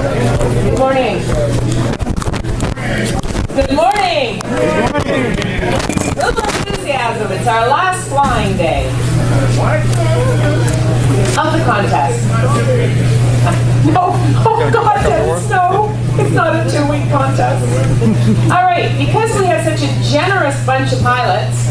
Good morning. Good morning. Little enthusiasm. It's our last flying day of the contest. No, oh God, no. It's not a 2-week contest. All right, because we have such a generous bunch of pilots,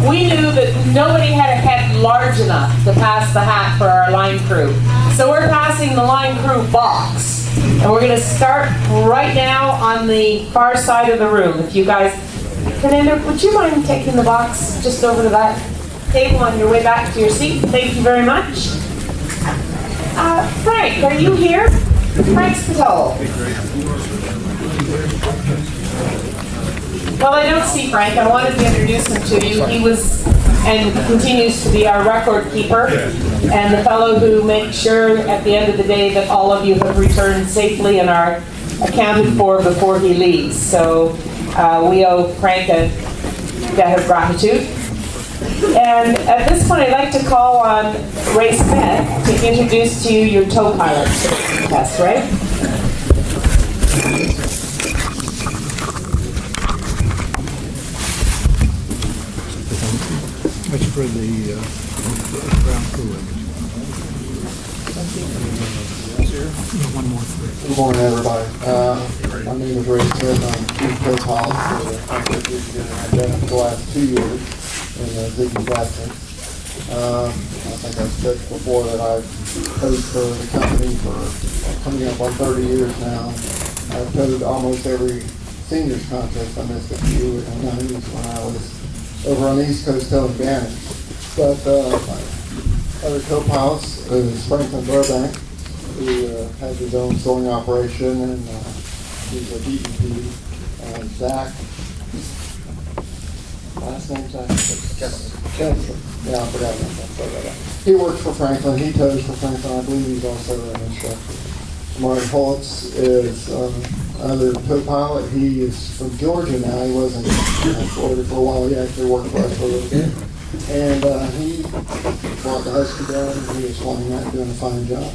we knew that nobody had a head large enough to pass the hat for our line crew. So we're passing the line crew box. And we're going to start right now on the far side of the room. If you guys, Fernando, would you mind taking the box just over to that table on your way back to your seat? Thank you very much. Frank, are you here? Frank Spitole. Well, I don't see Frank. I wanted to introduce him to you. He was and continues to be our record keeper and the fellow who makes sure at the end of the day that all of you have returned safely and are accounted for before he leaves. So we owe Frank a debt of gratitude. And at this point, I'd like to call on Ray Smith to introduce to you your tow pilot test, right? That's for the ground crew. One more. Good morning, everybody. My name is Ray Smith. I'm Chief Co-Pilot for the Conquest Michigan, and I've done it for the last 2 years in Ziggy's absence. I think I've said before that I've towed for the company for coming up on 30 years now. I've towed almost every seniors contest. I missed a few in the 90s when I was over on the East Coast towing Bannon. But my other co-pilots is Franklin Burbank, who has his own soaring operation, and he's a DEP. Zach, last name Zach? Kessler. Yeah, I forgot that. He works for Franklin. He tows for Franklin. I believe he's also an instructor. Martin Holtz is another co-pilot. He is from Georgia now. He wasn't in Florida for a while. He actually worked for us for a little bit. And he brought the Husky down, and he is flying that, doing a fine job.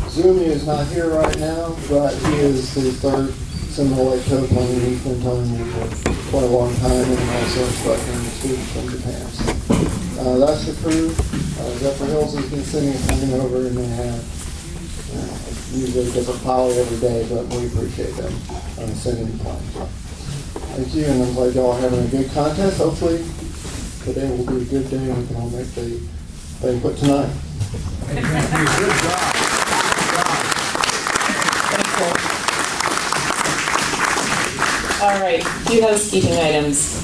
Zumi is not here right now, but he is the third similar lake tow plane. He's been towing me for quite a long time, and also instructing the students from Japan. So, that's the crew. Zephyr Hills has been sending a plane over, and they have usually a different pilot every day, but we appreciate them sending the planes. So, thank you, and I'm glad y'all are having a good contest. Hopefully today will be a good day, and we can all make the banquet tonight. Good job. All right, a few housekeeping items.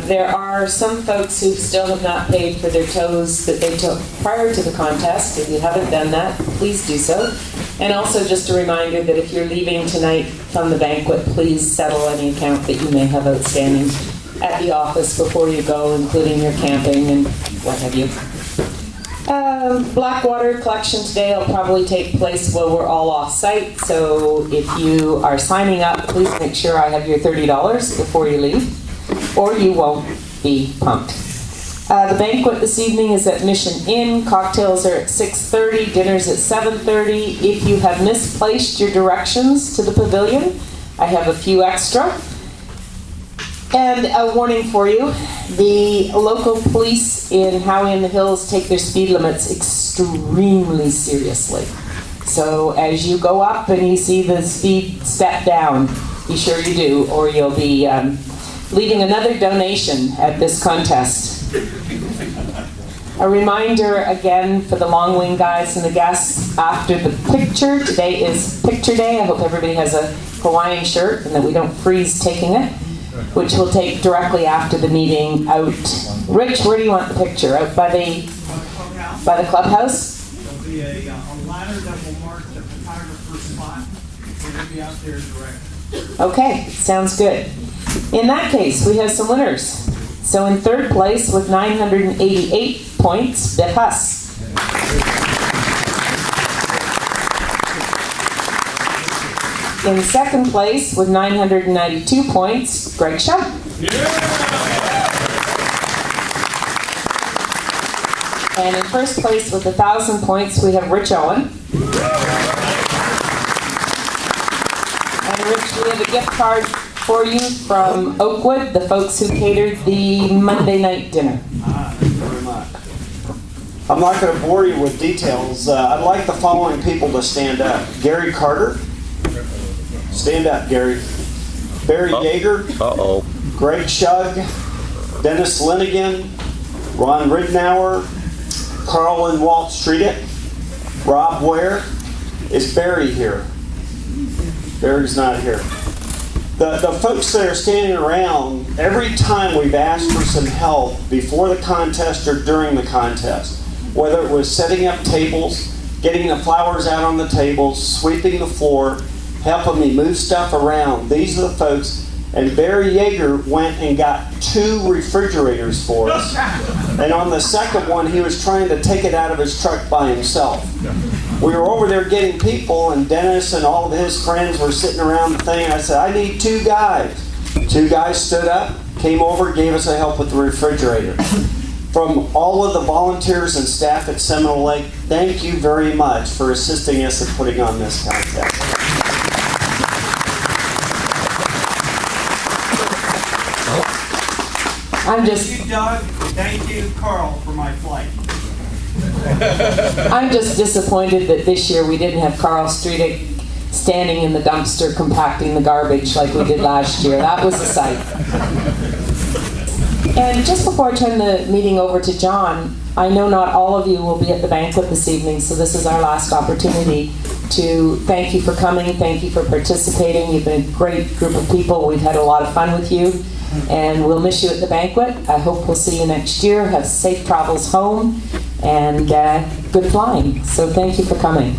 There are some folks who still have not paid for their tows that they took prior to the contest. If you haven't done that, please do so. And also just a reminder that if you're leaving tonight from the banquet, please settle any account that you may have outstanding at the office before you go, including your camping and what have you. Blackwater collection today will probably take place while we're all off-site, so if you are signing up, please make sure I have your $30 before you leave, or you won't be pumped. The banquet this evening is at Mission Inn. Cocktails are at 6:30, dinner's at 7:30. If you have misplaced your directions to the pavilion, I have a few extra. And a warning for you, the local police in Howie and the Hills take their speed limits extremely seriously. So as you go up and you see the speed step down, be sure you do, or you'll be leaving another donation at this contest. A reminder again for the long wing guys and the guests after the picture. Today is picture day. I hope everybody has a Hawaiian shirt and that we don't freeze taking it, which we'll take directly after the meeting out. Rich, where do you want the picture? Out by the clubhouse? There'll be a ladder that will mark the photographer's spot. We're going to be out there direct. Okay, sounds good. In that case, we have some winners. So in third place with 988 points, Biff Huss. In second place with 992 points, Greg Shaw. And in first place with 1,000 points, we have Rich Owen. Rich, we have a gift card for you from Oakwood, the folks who catered the Monday night dinner. Thank you very much. I'm not going to bore you with details. I'd like the following people to stand up. Gary Carter. Stand up, Gary. Barry Yeager. Uh-oh. Greg Shug. Dennis Linigan. Ron Ridnour. Carl and Walt Streetick. Rob Ware. Is Barry here? Barry's not here. The folks that are standing around, every time we've asked for some help before the contest or during the contest, whether it was setting up tables, getting the flowers out on the tables, sweeping the floor, helping me move stuff around, these are the folks. And Barry Yeager went and got 2 refrigerators for us. And on the second one, he was trying to take it out of his truck by himself. We were over there getting people, and Dennis and all of his friends were sitting around the thing. I said, I need 2 guys. 2 guys stood up, came over, gave us a help with the refrigerator. From all of the volunteers and staff at Seminole Lake, thank you very much for assisting us in putting on this contest. Thank you, Doug. Thank you, Carl, for my flight. I'm just disappointed that this year we didn't have Carl Streetick standing in the dumpster compacting the garbage like we did last year. That was a sight. And just before I turn the meeting over to John, I know not all of you will be at the banquet this evening, so this is our last opportunity to thank you for coming, thank you for participating. You've been a great group of people. We've had a lot of fun with you, and we'll miss you at the banquet. I hope we'll see you next year. Have safe travels home, and good flying. So thank you for coming.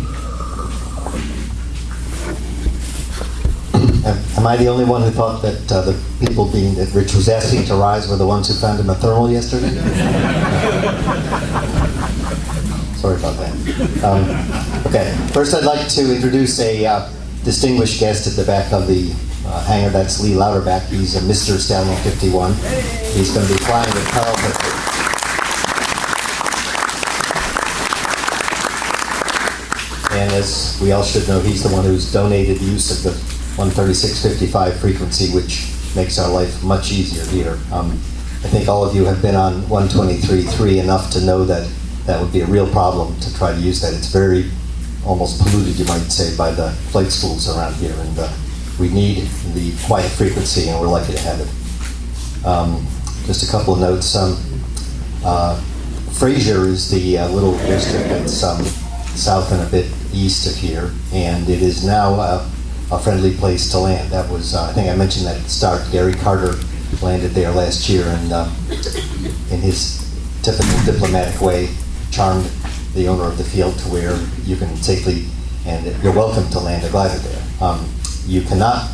Am I the only one who thought that the people that Rich was asking to rise were the ones who found him a thermal yesterday? Sorry about that. Okay, first I'd like to introduce a distinguished guest at the back of the hangar. That's Lee Louderback. He's a Mr. Stallion 51. He's going to be flying with Carl Pickford. And as we all should know, he's the one who's donated the use of the 136.55 frequency, which makes our life much easier here. I think all of you have been on 123.3 enough to know that that would be a real problem to try to use that. It's very almost polluted, you might say, by the flight schools around here, and we need the quiet frequency, and we're lucky to have it. Just a couple of notes. Fraser is the little district that's south and a bit east of here, and it is now a friendly place to land. That was, I think I mentioned that at the start, Gary Carter landed there last year, and in his typical diplomatic way, charmed the owner of the field to where you can safely, and you're welcome to land a glider there. You cannot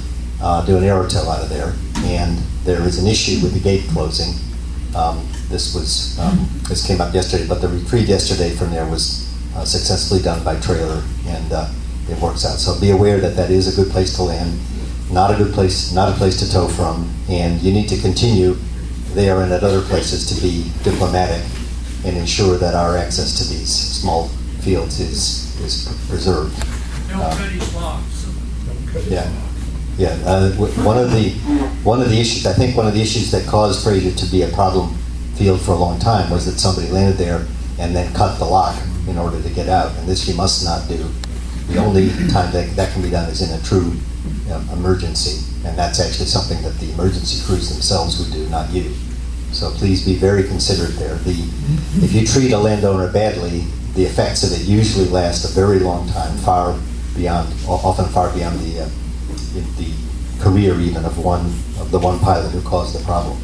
do an aerotail out of there, and there is an issue with the gate closing. This came up yesterday, but the retrieve yesterday from there was successfully done by trailer, and it works out. So be aware that that is a good place to land, not a place to tow from, and you need to continue there and at other places to be diplomatic and ensure that our access to these small fields is preserved. Don't cut his locks. Yeah. One of the issues, I think one of the issues that caused Fraser to be a problem field for a long time was that somebody landed there and then cut the lock in order to get out, and this you must not do. The only time that can be done is in a true emergency, and that's actually something that the emergency crews themselves would do, not you. So please be very considerate there. If you treat a landowner badly, the effects of it usually last a very long time, often far beyond the career even of the one pilot who caused the problem.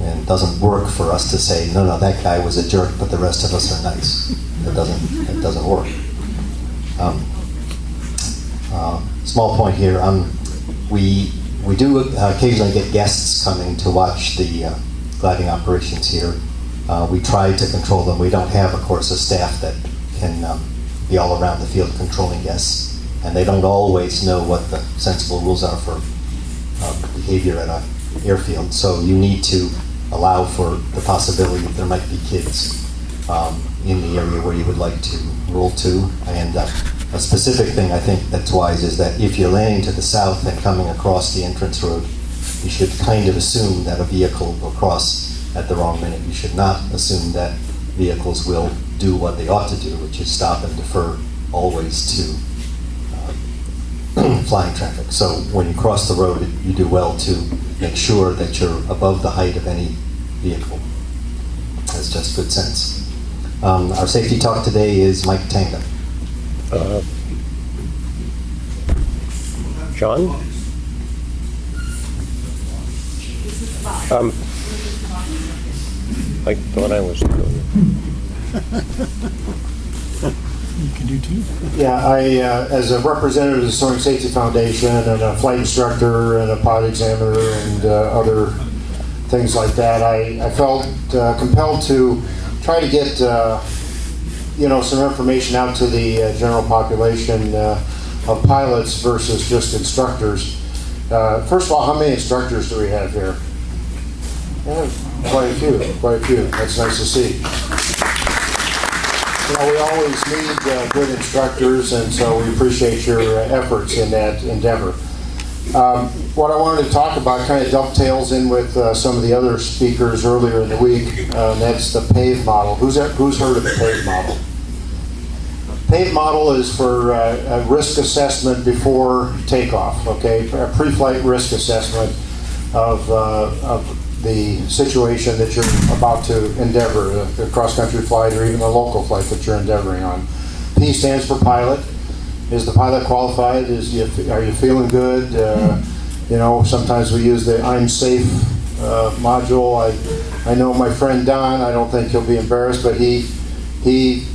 And it doesn't work for us to say, no, that guy was a jerk, but the rest of us are nice. It doesn't work. Small point here. We do occasionally get guests coming to watch the gliding operations here. We try to control them. We don't have, of course, a staff that can be all around the field controlling guests, and they don't always know what the sensible rules are for behavior at an airfield. So you need to allow for the possibility that there might be kids in the area where you would like to roll to, and A specific thing I think that's wise is that if you're landing to the south and coming across the entrance road, you should kind of assume that a vehicle will cross at the wrong minute. You should not assume that vehicles will do what they ought to do, which is stop and defer always to flying traffic. So when you cross the road, you do well to make sure that you're above the height of any vehicle. That's just good sense. Our safety talk today is Mike Tanga. John? I thought I was doing it. You can do two. Yeah, as a representative of the Soaring Safety Foundation and a flight instructor and a pilot examiner and other things like that, I felt compelled to try to get some information out to the general population of pilots versus just instructors. First of all, how many instructors do we have here? Yeah, quite a few. That's nice to see. We always need good instructors, and so we appreciate your efforts in that endeavor. What I wanted to talk about kind of dovetails in with some of the other speakers earlier in the week. That's the PAVE model. Who's heard of the PAVE model? PAVE model is for a risk assessment before takeoff. Okay, a pre-flight risk assessment of the situation that you're about to endeavor, the cross-country flight or even the local flight that you're endeavoring on. P stands for pilot. Is the pilot qualified? Are you feeling good? Sometimes we use the I'm safe module. I know my friend Don, I don't think he'll be embarrassed, but he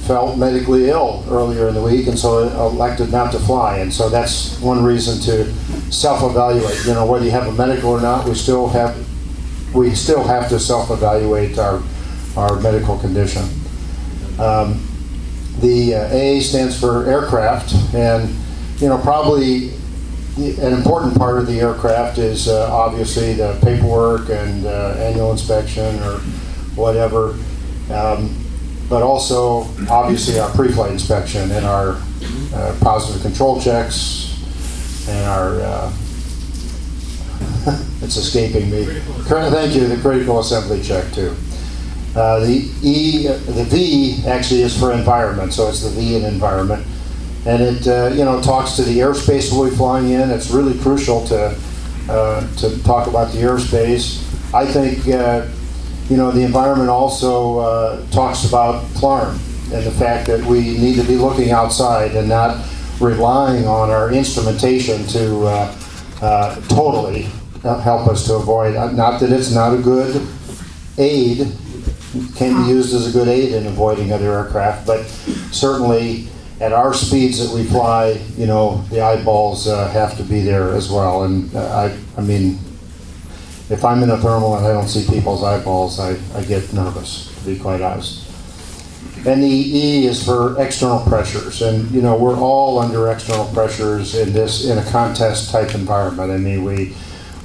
felt medically ill earlier in the week and so elected not to fly. And so that's one reason to self-evaluate. Whether you have a medical or not, we still have to self-evaluate our medical condition. The A stands for aircraft, and probably an important part of the aircraft is obviously the paperwork and annual inspection or whatever, but also obviously our pre-flight inspection and our positive control checks and our it's escaping me. Thank you. The critical assembly check too. The V actually is for environment, so it's the V in environment, and it talks to the airspace we'll be flying in. It's really crucial to talk about the airspace. I think the environment also talks about FLARM and the fact that we need to be looking outside and not relying on our instrumentation to totally help us to avoid. Not that it's not a good aid, can be used as a good aid in avoiding other aircraft, but certainly at our speeds that we fly, the eyeballs have to be there as well. And I mean, if I'm in a thermal and I don't see people's eyeballs, I get nervous, to be quite honest. And the E is for external pressures, and we're all under external pressures in a contest type environment. I mean,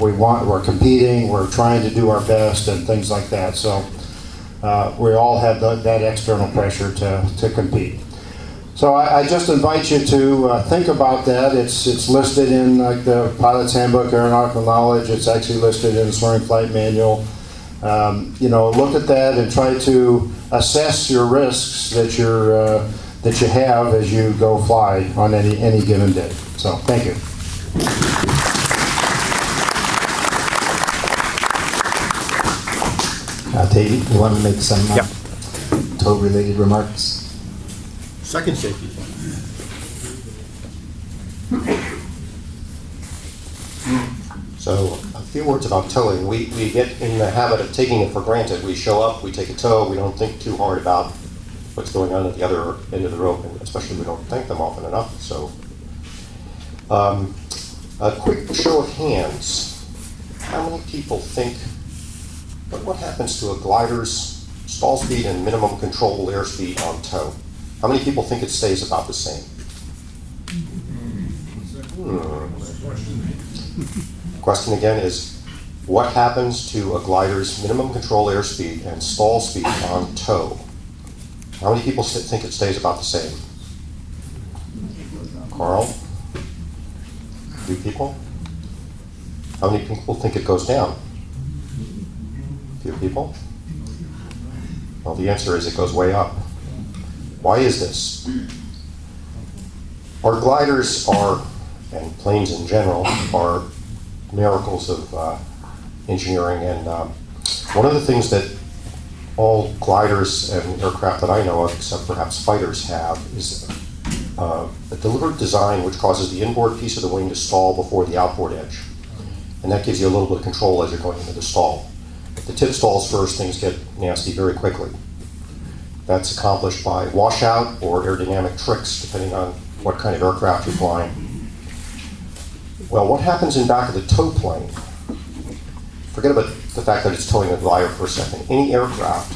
we're competing, we're trying to do our best, and things like that. So we all have that external pressure to compete. So I just invite you to think about that. It's listed in the Pilot's Handbook, Aeronautical Knowledge. It's actually listed in the Soaring Flight Manual. Look at that and try to assess your risks that you have as you go fly on any given day. So thank you. Davey, you want to make some tow-related remarks? Second safety. So a few words about towing. We get in the habit of taking it for granted. We show up, we take a tow, we don't think too hard about what's going on at the other end of the rope, and especially we don't thank them often enough. So a quick show of hands. How many people think, what happens to a glider's stall speed and minimum controllable airspeed on tow? How many people think it stays about the same? Question again is, what happens to a glider's minimum control airspeed and stall speed on tow? How many people think it stays about the same? Carl? Few people? How many people think it goes down? Few people? Well, the answer is it goes way up. Why is this? Our gliders are, and planes in general, are miracles of engineering, and one of the things that all gliders and aircraft that I know of, except perhaps fighters, have is a deliberate design which causes the inboard piece of the wing to stall before the outboard edge. And that gives you a little bit of control as you're going into the stall. If the tip stalls first, things get nasty very quickly. That's accomplished by washout or aerodynamic tricks, depending on what kind of aircraft you're flying. Well, what happens in back of the tow plane? Forget about the fact that it's towing a glider for a second. Any aircraft,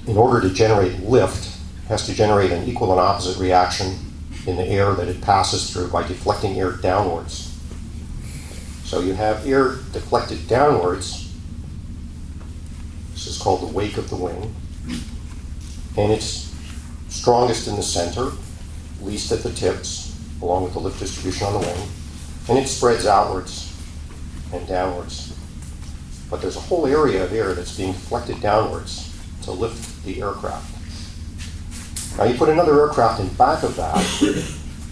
in order to generate lift, has to generate an equal and opposite reaction in the air that it passes through by deflecting air downwards. So you have air deflected downwards. This is called the wake of the wing. And it's strongest in the center, least at the tips, along with the lift distribution on the wing. And it spreads outwards and downwards. But there's a whole area of air that's being deflected downwards to lift the aircraft. Now you put another aircraft in back of that,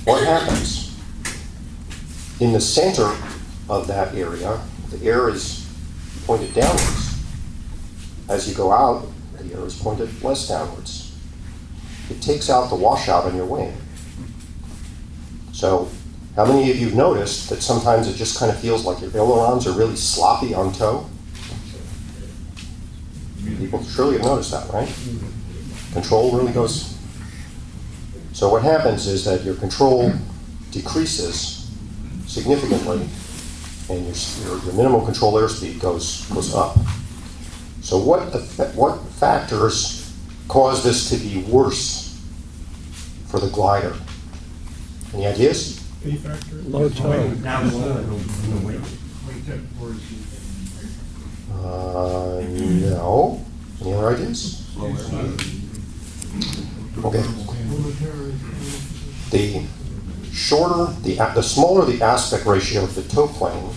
what happens? In the center of that area, the air is pointed downwards. As you go out, the air is pointed less downwards. It takes out the washout on your wing. So, how many of you have noticed that sometimes it just kind of feels like your ailerons are really sloppy on tow? People surely have noticed that, right? Control really goes. So what happens is that your control decreases significantly, and your minimum control airspeed goes up. So what factors cause this to be worse for the glider? Any ideas? Low tow. No. Any other ideas? Okay. The smaller the aspect ratio of the tow plane,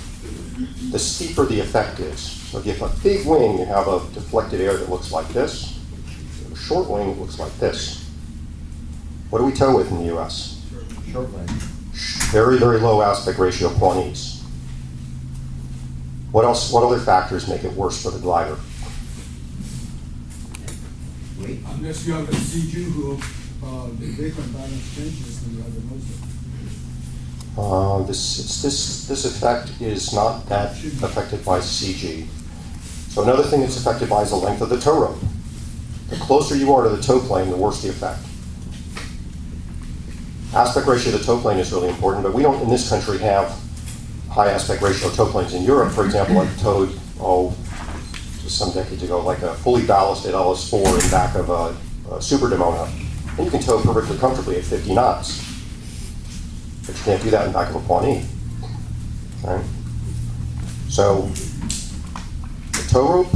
the steeper the effect is. So if you have a big wing, you have a deflected air that looks like this. If you have a short wing, it looks like this. What do we tow with in the US? Short wing. Very, very low aspect ratio Pawnees. What else? What other factors make it worse for the glider? Unless you have a CG who, the weight and balance changes and you have a motor. This effect is not that affected by CG. So another thing that's affected by is the length of the tow rope. The closer you are to the tow plane, the worse the effect. Aspect ratio of the tow plane is really important, but we don't in this country have high aspect ratio tow planes. In Europe, for example, I've towed, just some decades ago, like a fully ballasted LS4 in back of a Super Demona. And you can tow perfectly comfortably at 50 knots. But you can't do that in back of a Pawnee. Right? So, the tow rope,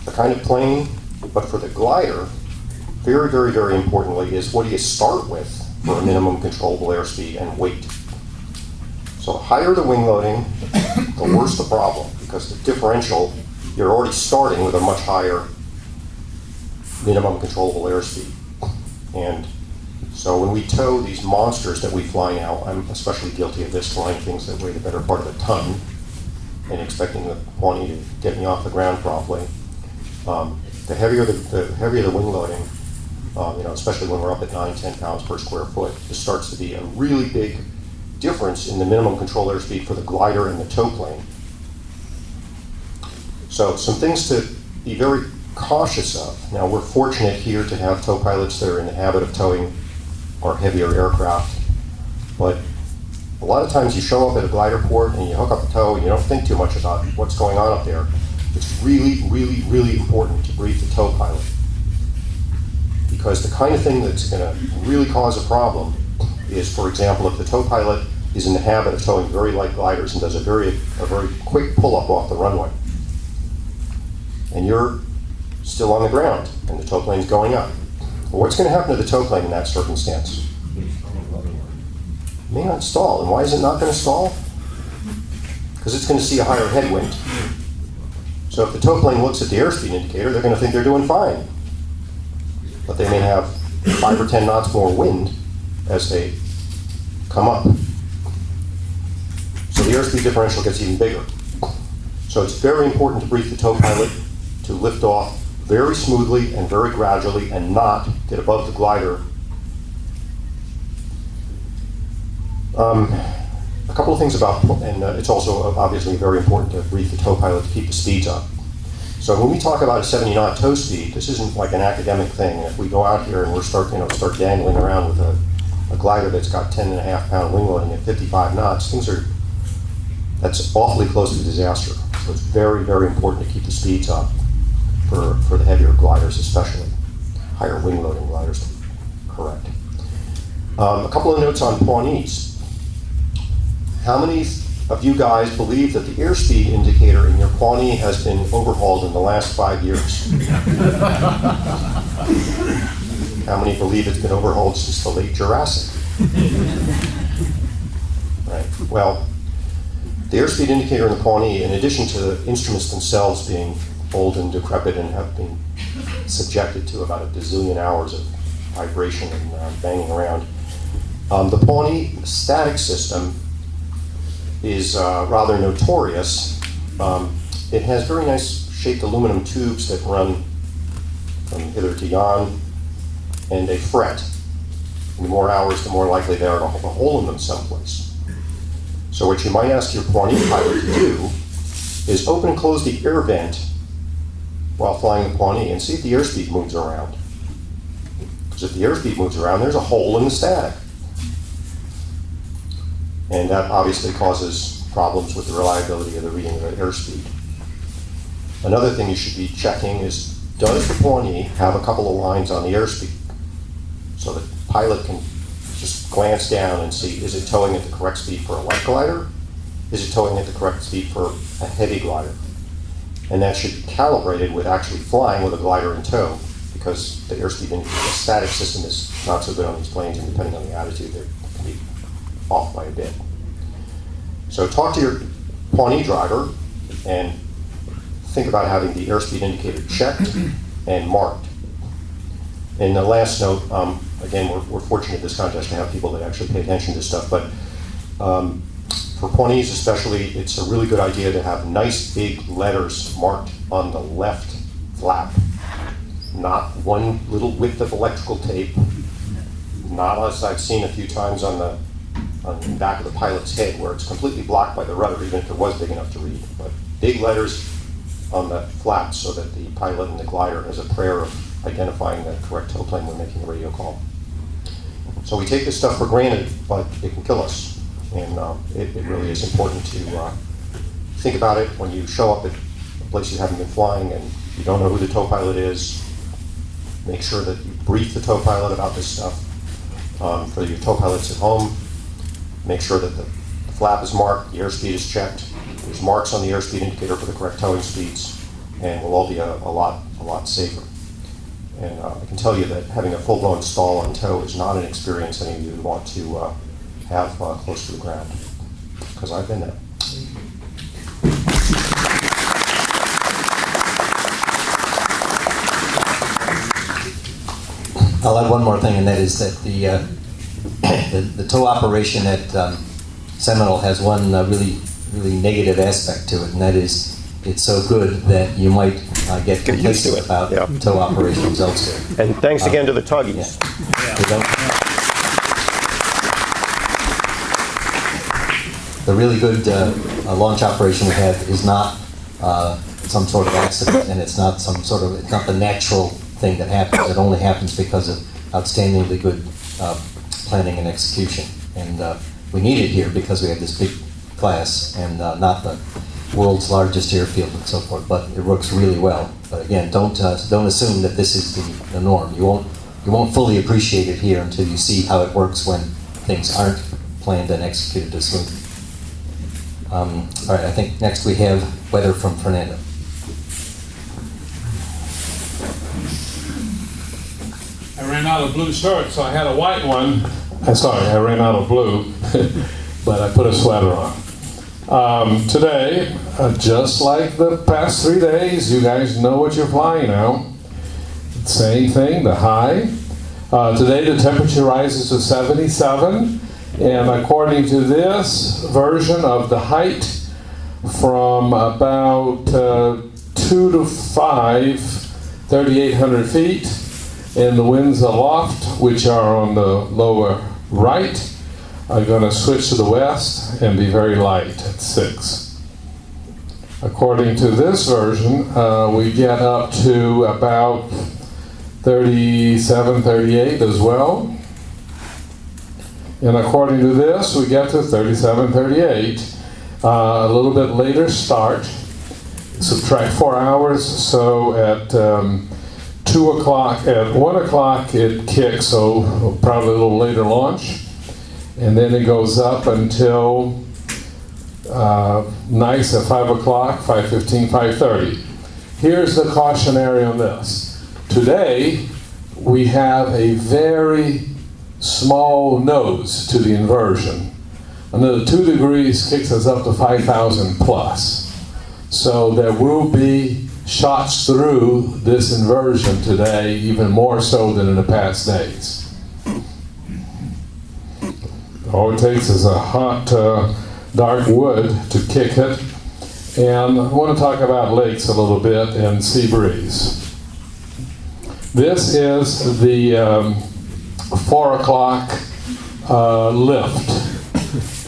the kind of plane, but for the glider, very, very, very importantly, is what do you start with for a minimum controllable airspeed and weight. So the higher the wing loading, the worse the problem, because the differential, you're already starting with a much higher minimum controllable airspeed. And so when we tow these monsters that we fly now, I'm especially guilty of this, flying things that weigh the better part of a ton and expecting the Pawnee to get me off the ground promptly. The heavier the wing loading, especially when we're up at 9-10 pounds per square foot, this starts to be a really big difference in the minimum control airspeed for the glider and the tow plane. So some things to be very cautious of. Now we're fortunate here to have tow pilots that are in the habit of towing our heavier aircraft, but a lot of times you show up at a glider port and you hook up a tow and you don't think too much about what's going on up there. It's really, really, really important to brief the tow pilot, because the kind of thing that's going to really cause a problem is, for example, if the tow pilot is in the habit of towing very light gliders and does a very quick pull-up off the runway, and you're still on the ground and the tow plane's going up. Well, what's going to happen to the tow plane in that circumstance? may not stall. And why is it not going to stall? Because it's going to see a higher headwind. So if the tow plane looks at the airspeed indicator, they're going to think they're doing fine. But they may have 5 or 10 knots more wind as they come up. So the airspeed differential gets even bigger. So it's very important to brief the tow pilot to lift off very smoothly and very gradually and not get above the glider. A couple of things about, and it's also obviously very important to brief the tow pilot to keep the speeds up. So when we talk about a 70 knot tow speed, this isn't like an academic thing. If we go out here and we're start dangling around with a glider that's got 10.5 pound wing loading at 55 knots, that's awfully close to disaster. So it's very, very important to keep the speeds up for the heavier gliders, especially higher wing loading gliders, correct. A couple of notes on Pawnees. How many of you guys believe that the airspeed indicator in your Pawnee has been overhauled in the last 5 years? How many believe it's been overhauled since the late Jurassic? Right. Well, the airspeed indicator in the Pawnee, in addition to the instruments themselves being old and decrepit and have been subjected to about a bazillion hours of vibration and banging around, the Pawnee static system is rather notorious. It has very nice shaped aluminum tubes that run from hither to yon, and they fret. And the more hours, the more likely they are to have a hole in them someplace. So what you might ask your Pawnee pilot to do is open and close the air vent while flying the Pawnee and see if the airspeed moves around. Because if the airspeed moves around, there's a hole in the static. And that obviously causes problems with the reliability of the reading of the airspeed. Another thing you should be checking is, does the Pawnee have a couple of lines on the airspeed? So the pilot can just glance down and see, is it towing at the correct speed for a light glider? Is it towing at the correct speed for a heavy glider? And that should be calibrated with actually flying with a glider in tow, because the airspeed indicator, the static system is not so good on these planes, and depending on the attitude, they can be off by a bit. So talk to your Pawnee driver and think about having the airspeed indicator checked and marked. And the last note, again, we're fortunate at this contest to have people that actually pay attention to stuff, but for Pawnees especially, it's a really good idea to have nice big letters marked on the left flap. Not one little width of electrical tape, not as I've seen a few times on the back of the pilot's head where it's completely blocked by the rudder, even if it was big enough to read. But big letters on the flap so that the pilot and the glider has a prayer of identifying the correct tow plane when making a radio call. So we take this stuff for granted, but it can kill us. And it really is important to think about it when you show up at a place you haven't been flying and you don't know who the tow pilot is. Make sure that you brief the tow pilot about this stuff. For your tow pilots at home, make sure that the flap is marked, the airspeed is checked, there's marks on the airspeed indicator for the correct towing speeds, and we'll all be a lot safer. And I can tell you that having a full-blown stall on tow is not an experience any of you want to have close to the ground, because I've been there. I'll add one more thing, and that is that the tow operation at Seminole has one really negative aspect to it, and that is it's so good that you might get complacent about tow operations elsewhere. And thanks again to the Tuggies. The really good launch operation we have is not some sort of accident, and it's not it's not the natural thing that happens. It only happens because of outstandingly good planning and execution. And we need it here because we have this big class and not the world's largest airfield and so forth, but it works really well. But again, don't assume that this is the norm. You won't fully appreciate it here until you see how it works when things aren't planned and executed as smoothly. All right, I think next we have weather from Fernando. I ran out of blue shirts, so I had a white one. I ran out of blue. but I put a sweater on. Today, just like the past 3 days, you guys know what you're flying now. Same thing, the high. Today the temperature rises to 77, and according to this version of the height, from about 2 to 5, 3,800 feet, and the winds aloft, which are on the lower right, are going to switch to the west and be very light at 6. According to this version, we get up to about 37, 38 as well. And according to this, we get to 37, 38. A little bit later start. Subtract 4 hours, so at 2 o'clock, at 1 o'clock it kicks, so probably a little later launch. And then it goes up until nice at 5 o'clock, 5:15, 5:30. Here's the cautionary on this. Today, we have a very small nose to the inversion. Another 2 degrees kicks us up to 5,000 plus. So there will be shots through this inversion today, even more so than in the past days. All it takes is a hot, dark wood to kick it. And I want to talk about lakes a little bit and sea breeze. This is the 4 o'clock lift.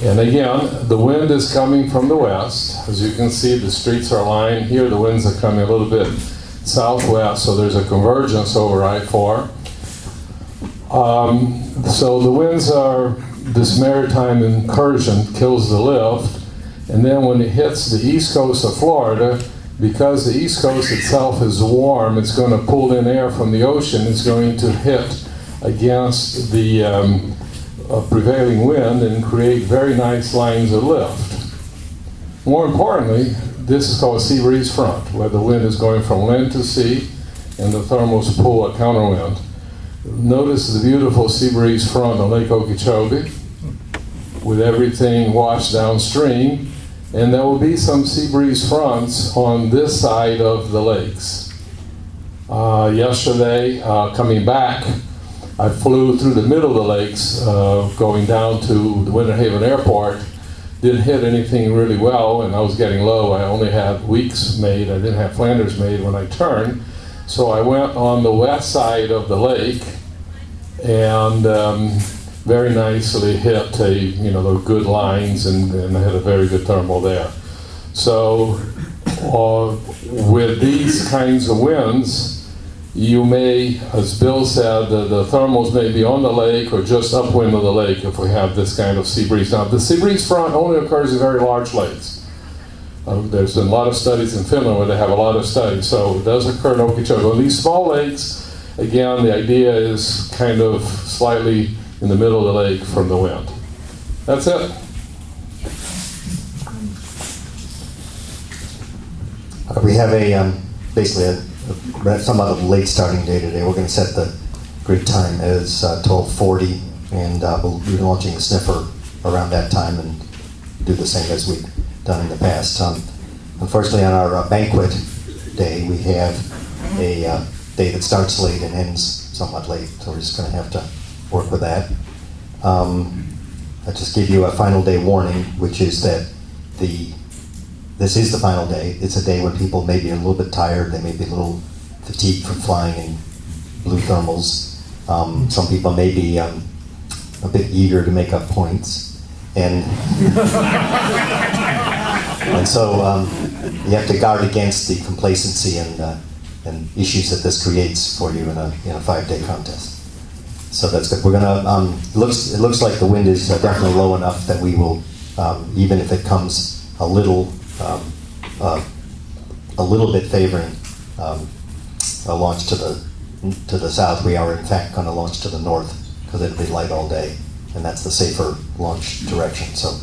And again, the wind is coming from the west. As you can see, the streets are lined. Here the winds are coming a little bit southwest, so there's a convergence over I-4. So the winds are, this maritime incursion kills the lift, and then when it hits the east coast of Florida, because the east coast itself is warm, it's going to pull in air from the ocean. It's going to hit against the prevailing wind and create very nice lines of lift. More importantly, this is called a sea breeze front, where the wind is going from land to sea and the thermals pull a counterwind. Notice the beautiful sea breeze front on Lake Okeechobee with everything washed downstream, and there will be some sea breeze fronts on this side of the lakes. Yesterday, coming back, I flew through the middle of the lakes, going down to the Winter Haven Airport. Didn't hit anything really well, and I was getting low. I only had Weeks made. I didn't have Flanders made when I turned. So I went on the west side of the lake and very nicely hit the good lines, and I had a very good thermal there. So with these kinds of winds, you may, as Bill said, the thermals may be on the lake or just upwind of the lake if we have this kind of sea breeze. Now, the sea breeze front only occurs in very large lakes. There's been a lot of studies in Finland where they have a lot of studies, so it does occur in Okeechobee. On these small lakes, again, the idea is kind of slightly in the middle of the lake from the wind. That's it. We have basically a somewhat of a late starting day today. We're going to set the grid time as 12:40, and we'll be launching the sniffer around that time and do the same as we've done in the past. Unfortunately, on our banquet day, we have a day that starts late and ends somewhat late, so we're just going to have to work with that. I'll just give you a final day warning, which is that this is the final day. It's a day when people may be a little bit tired, they may be a little fatigued from flying in blue thermals. Some people may be a bit eager to make up points. And so you have to guard against the complacency and issues that this creates for you in a 5-day contest. So that's good. We're gonna. It looks like the wind is definitely low enough that we will, even if it comes a little bit favoring a launch to the south, we are in fact going to launch to the north because it'll be light all day, and that's the safer launch direction. So